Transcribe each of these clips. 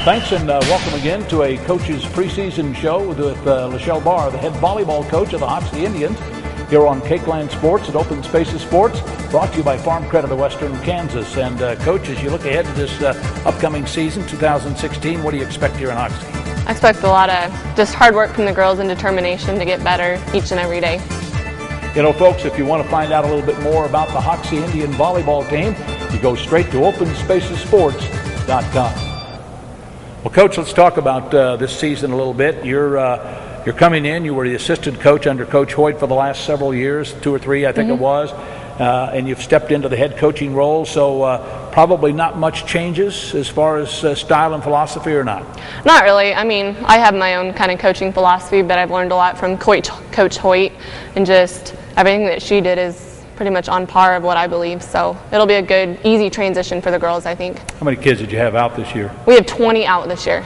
Thanks, and welcome again to a coach's preseason show with Lachelle Barr, the head volleyball coach of the HOXIE Indians, here on Cakeland Sports at Open Spaces Sports, brought to you by Farm Credit of Western Kansas. And Coach, as you look ahead to this upcoming season, 2016, what do you expect here in HOXIE? I expect a lot of just hard work from the girls and determination to get better each and every day. You know, folks, if you want to find out a little bit more about the HOXIE Indian volleyball team, you go straight to OpenSpacesSports.com. Well, Coach, let's talk about this season a little bit. You're coming in. You were the assistant coach under Coach Hoyt for the last several years, 2 or 3, I think it was, and you've stepped into the head coaching role. So probably not much changes as far as style and philosophy, or not? Not really. I mean, I have my own kind of coaching philosophy, but I've learned a lot from Coach Hoyt, and just everything that she did is pretty much on par of what I believe. So it'll be a good, easy transition for the girls, I think. How many kids did you have out this year? We have 20 out this year.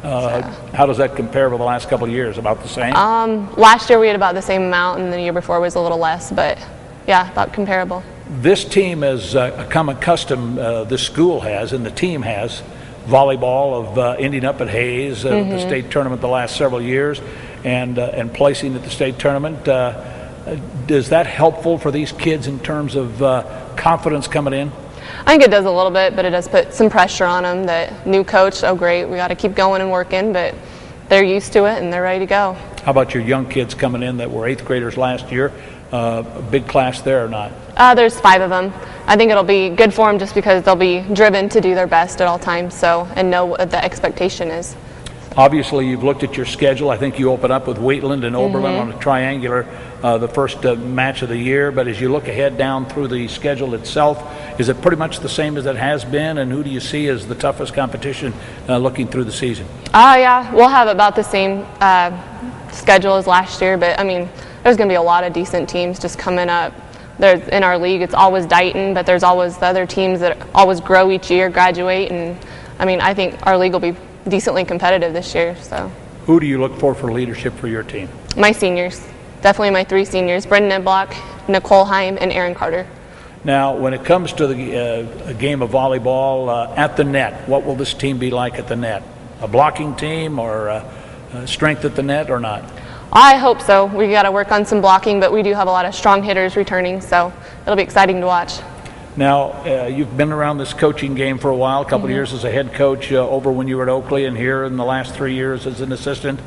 How does that compare with the last couple of years? About the same? Last year we had about the same amount, and the year before was a little less, but yeah, about comparable. This team has come accustomed, this school has, and the team has, volleyball of ending up at Hayes at the state tournament the last several years, and placing at the state tournament. Is that helpful for these kids in terms of confidence coming in? I think it does a little bit, but it does put some pressure on them. That new coach, oh great, we got to keep going and working, but they're used to it and they're ready to go. How about your young kids coming in that were 8th graders last year? A big class there or not? There's 5 of them. I think it'll be good for them just because they'll be driven to do their best at all times, and know what the expectation is. Obviously, you've looked at your schedule. I think you open up with Wheatland and Oberlin on a triangular the first match of the year. But as you look ahead down through the schedule itself, is it pretty much the same as it has been? And who do you see as the toughest competition looking through the season? Yeah, we'll have about the same schedule as last year. But, I mean, there's going to be a lot of decent teams just coming up. There's, in our league, it's always Dighton, but there's always the other teams that always grow each year, graduate. And, I mean, I think our league will be decently competitive this year. So, who do you look for leadership for your team? My seniors, definitely my 3 seniors: Brendan Niblock, Nicole Heim, and Aaron Carter. Now, when it comes to the game of volleyball at the net, what will this team be like at the net? A blocking team, or strength at the net, or not? I hope so. We got to work on some blocking, but we do have a lot of strong hitters returning, so it'll be exciting to watch. Now, you've been around this coaching game for a while, a couple of years as a head coach, over when you were at Oakley, and here in the last 3 years as an assistant.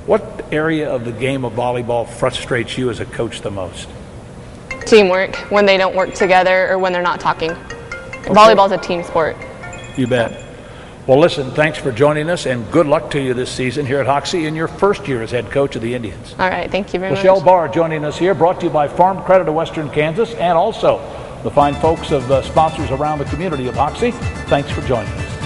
What area of the game of volleyball frustrates you as a coach the most? Teamwork, when they don't work together or when they're not talking. Okay. Volleyball's a team sport. You bet. Well, listen, thanks for joining us, and good luck to you this season here at HOXIE in your first year as head coach of the Indians. All right, thank you very much. Lachelle Barr joining us here, brought to you by Farm Credit of Western Kansas, and also the fine folks of sponsors around the community of HOXIE. Thanks for joining us.